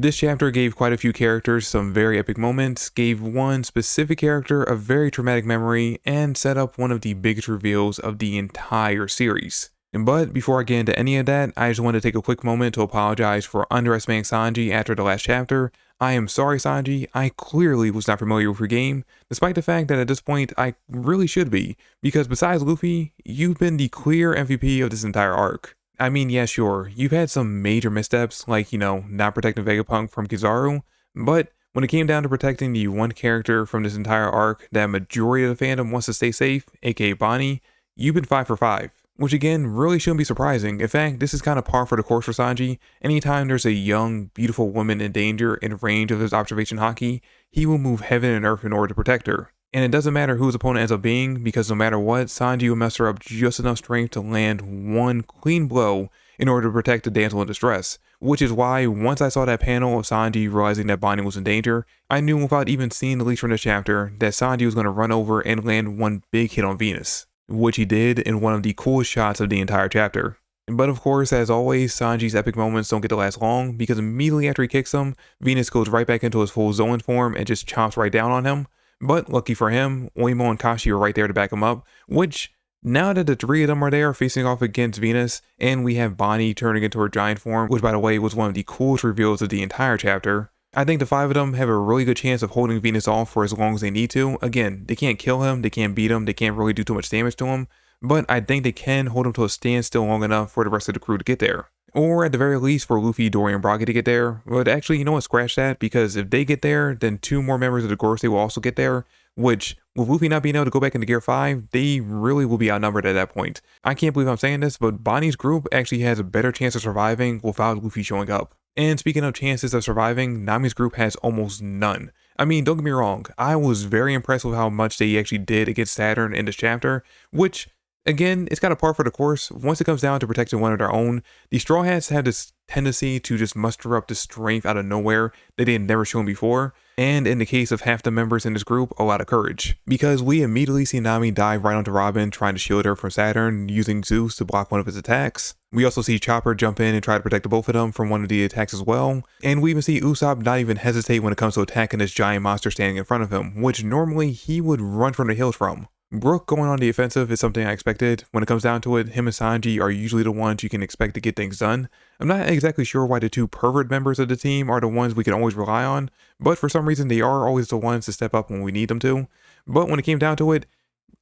This chapter gave quite a few characters some very epic moments, gave one specific character a very traumatic memory, and set up one of the biggest reveals of the entire series. But before I get into any of that, I just want to take a quick moment to apologize for underestimating Sanji after the last chapter. I am sorry, Sanji, I clearly was not familiar with your game, despite the fact that at this point I really should be, because besides Luffy, you've been the clear MVP of this entire arc. I mean, yeah, sure, you've had some major missteps, like, not protecting Vegapunk from Kizaru, but when it came down to protecting the one character from this entire arc that majority of the fandom wants to stay safe, aka Bonnie, you've been 5 for 5. Which again, really shouldn't be surprising. In fact, this is kind of par for the course for Sanji. Anytime there's a young, beautiful woman in danger in range of his observation haki, he will move heaven and earth in order to protect her. And it doesn't matter who his opponent ends up being, because no matter what, Sanji will muster up just enough strength to land one clean blow in order to protect the damsel in distress. Which is why, once I saw that panel of Sanji realizing that Bonnie was in danger, I knew without even seeing the leaks from this chapter, that Sanji was going to run over and land one big hit on Venus. Which he did in one of the coolest shots of the entire chapter. But of course, as always, Sanji's epic moments don't get to last long, because immediately after he kicks him, Venus goes right back into his full Zoan form and just chomps right down on him. But lucky for him, Oimo and Kashi are right there to back him up, which, now that the three of them are there facing off against Venus, and we have Bonnie turning into her giant form, which by the way was one of the coolest reveals of the entire chapter, I think the 5 of them have a really good chance of holding Venus off for as long as they need to. Again, they can't kill him, they can't beat him, they can't really do too much damage to him, but I think they can hold him to a standstill long enough for the rest of the crew to get there. Or at the very least for Luffy, Dory, and Brogy to get there. But actually, you know what, scratch that, because if they get there, then 2 more members of the Gorosei will also get there, which, with Luffy not being able to go back into Gear 5, they really will be outnumbered at that point. I can't believe I'm saying this, but Bonnie's group actually has a better chance of surviving without Luffy showing up. And speaking of chances of surviving, Nami's group has almost none. I mean, don't get me wrong, I was very impressed with how much they actually did against Saturn in this chapter, which, again, it's kind of par for the course. Once it comes down to protecting one of their own, the Straw Hats have this tendency to just muster up the strength out of nowhere that they had never shown before, and in the case of half the members in this group, a lot of courage. Because we immediately see Nami dive right onto Robin, trying to shield her from Saturn, using Zeus to block one of his attacks. We also see Chopper jump in and try to protect the both of them from one of the attacks as well. And we even see Usopp not even hesitate when it comes to attacking this giant monster standing in front of him, which normally he would run from the hills from. Brook going on the offensive is something I expected. When it comes down to it, him and Sanji are usually the ones you can expect to get things done. I'm not exactly sure why the 2 pervert members of the team are the ones we can always rely on, but for some reason they are always the ones to step up when we need them to. But when it came down to it,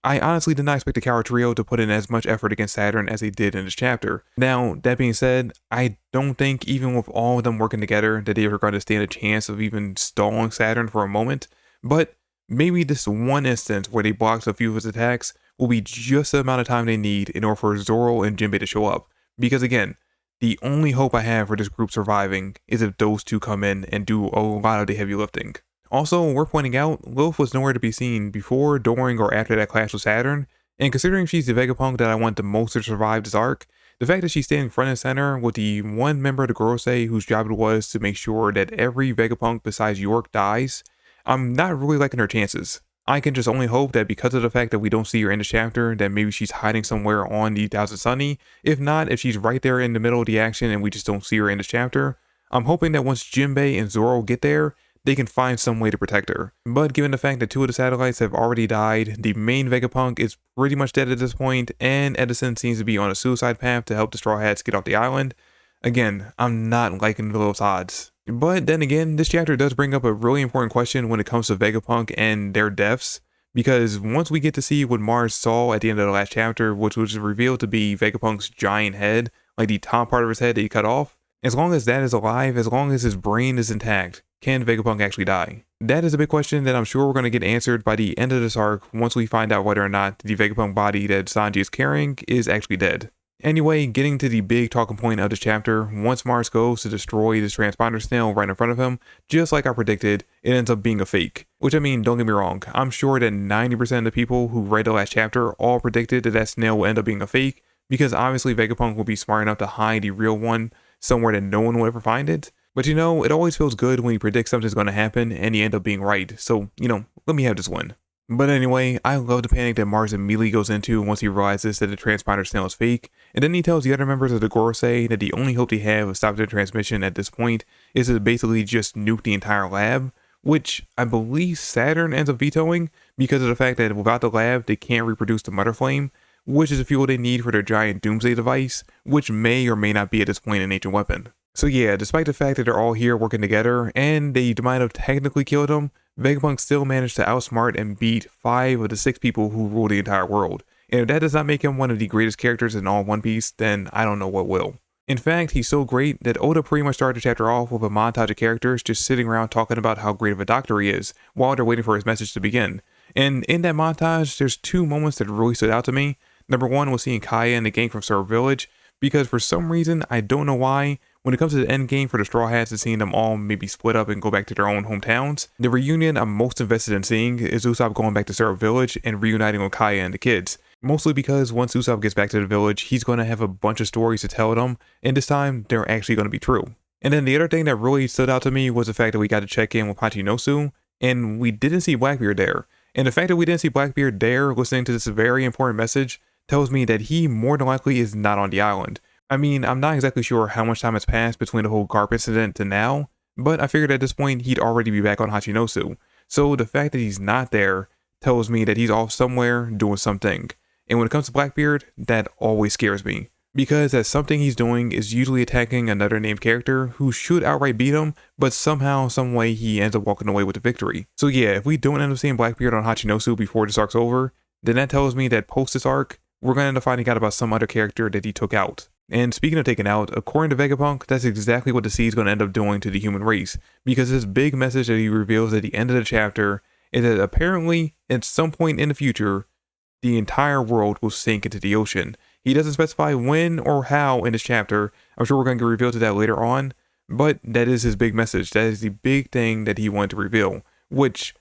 I honestly did not expect the Coward Trio to put in as much effort against Saturn as they did in this chapter. Now, that being said, I don't think even with all of them working together that they are going to stand a chance of even stalling Saturn for a moment, but maybe this one instance where they blocked a few of his attacks will be just the amount of time they need in order for Zoro and Jinbei to show up. Because again, the only hope I have for this group surviving is if those 2 come in and do a lot of the heavy lifting. Also, worth pointing out, Lilith was nowhere to be seen before, during, or after that clash with Saturn, and considering she's the Vegapunk that I want the most to survive this arc, the fact that she's standing front and center with the one member of the Gorosei whose job it was to make sure that every Vegapunk besides York dies, I'm not really liking her chances. I can just only hope that because of the fact that we don't see her in the chapter, that maybe she's hiding somewhere on the Thousand Sunny. If not, if she's right there in the middle of the action and we just don't see her in this chapter, I'm hoping that once Jinbei and Zoro get there, they can find some way to protect her. But given the fact that 2 of the satellites have already died, the main Vegapunk is pretty much dead at this point, and Edison seems to be on a suicide path to help the Straw Hats get off the island. Again, I'm not liking those odds. But then again, this chapter does bring up a really important question when it comes to Vegapunk and their deaths, because once we get to see what Mars saw at the end of the last chapter, which was revealed to be Vegapunk's giant head, like the top part of his head that he cut off, as long as that is alive, as long as his brain is intact, can Vegapunk actually die? That is a big question that I'm sure we're going to get answered by the end of this arc once we find out whether or not the Vegapunk body that Sanji is carrying is actually dead. Anyway, getting to the big talking point of this chapter, once Mars goes to destroy this transponder snail right in front of him, just like I predicted, it ends up being a fake. Which, I mean, don't get me wrong, I'm sure that 90% of the people who read the last chapter all predicted that that snail will end up being a fake, because obviously Vegapunk will be smart enough to hide the real one somewhere that no one will ever find it. But it always feels good when you predict something's going to happen and you end up being right, so, let me have this one. But anyway, I love the panic that Mars immediately goes into once he realizes that the transponder signal is fake, and then he tells the other members of the Gorosei that the only hope they have of stopping the transmission at this point is to basically just nuke the entire lab, which I believe Saturn ends up vetoing because of the fact that without the lab they can't reproduce the mother flame, which is the fuel they need for their giant doomsday device, which may or may not be at this point an ancient weapon. So yeah, despite the fact that they're all here working together, and they might have technically killed him, Vegapunk still managed to outsmart and beat 5 of the 6 people who rule the entire world. And if that does not make him one of the greatest characters in all One Piece, then I don't know what will. In fact, he's so great that Oda pretty much started the chapter off with a montage of characters just sitting around talking about how great of a doctor he is, while they're waiting for his message to begin. And in that montage, there's 2 moments that really stood out to me. Number 1 was seeing Kaya and the gang from Silver Village, because for some reason, I don't know why, when it comes to the end game for the Straw Hats and seeing them all maybe split up and go back to their own hometowns, the reunion I'm most invested in seeing is Usopp going back to Silver Village and reuniting with Kaya and the kids. Mostly because once Usopp gets back to the village, he's going to have a bunch of stories to tell them, and this time they're actually going to be true. And then the other thing that really stood out to me was the fact that we got to check in with Hachinosu, and we didn't see Blackbeard there. And the fact that we didn't see Blackbeard there listening to this very important message tells me that he more than likely is not on the island. I mean, I'm not exactly sure how much time has passed between the whole Garp incident to now, but I figured at this point he'd already be back on Hachinosu. So the fact that he's not there tells me that he's off somewhere doing something. And when it comes to Blackbeard, that always scares me, because that something he's doing is usually attacking another named character who should outright beat him, but somehow, some way he ends up walking away with the victory. So yeah, if we don't end up seeing Blackbeard on Hachinosu before this arc's over, then that tells me that post this arc, we're going to end up finding out about some other character that he took out. And speaking of taking out, according to Vegapunk, that's exactly what the sea is going to end up doing to the human race, because this big message that he reveals at the end of the chapter is that apparently, at some point in the future, the entire world will sink into the ocean. He doesn't specify when or how in this chapter. I'm sure we're going to get revealed to that later on, but that is his big message. That is the big thing that he wanted to reveal, which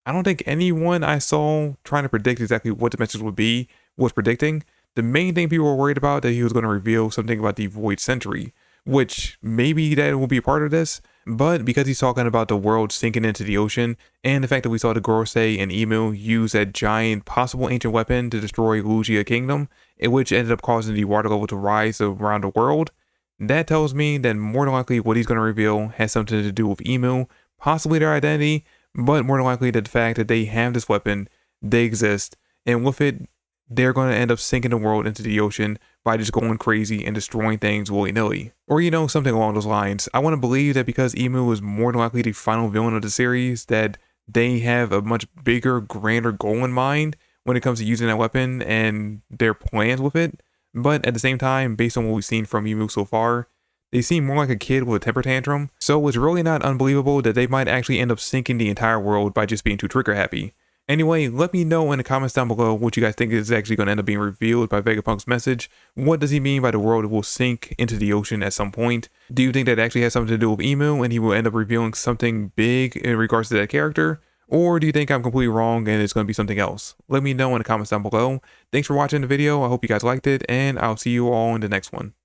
I don't think anyone I saw trying to predict exactly what the message would be was predicting. The main thing people were worried about that he was going to reveal something about the Void Century, which maybe that will be a part of this, but because he's talking about the world sinking into the ocean, and the fact that we saw the Gorosei and Emu use that giant possible ancient weapon to destroy Lugia Kingdom, which ended up causing the water level to rise around the world, that tells me that more than likely what he's going to reveal has something to do with Emu, possibly their identity, but more than likely the fact that they have this weapon, they exist, and with it, they're going to end up sinking the world into the ocean by just going crazy and destroying things willy-nilly. Or, you know, something along those lines. I want to believe that because Emu is more than likely the final villain of the series, that they have a much bigger, grander goal in mind when it comes to using that weapon and their plans with it. But at the same time, based on what we've seen from Emu so far, they seem more like a kid with a temper tantrum. So it's really not unbelievable that they might actually end up sinking the entire world by just being too trigger happy. Anyway, let me know in the comments down below what you guys think is actually going to end up being revealed by Vegapunk's message. What does he mean by the world will sink into the ocean at some point? Do you think that actually has something to do with Emu and he will end up revealing something big in regards to that character? Or do you think I'm completely wrong and it's going to be something else? Let me know in the comments down below. Thanks for watching the video. I hope you guys liked it, and I'll see you all in the next one.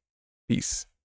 Peace.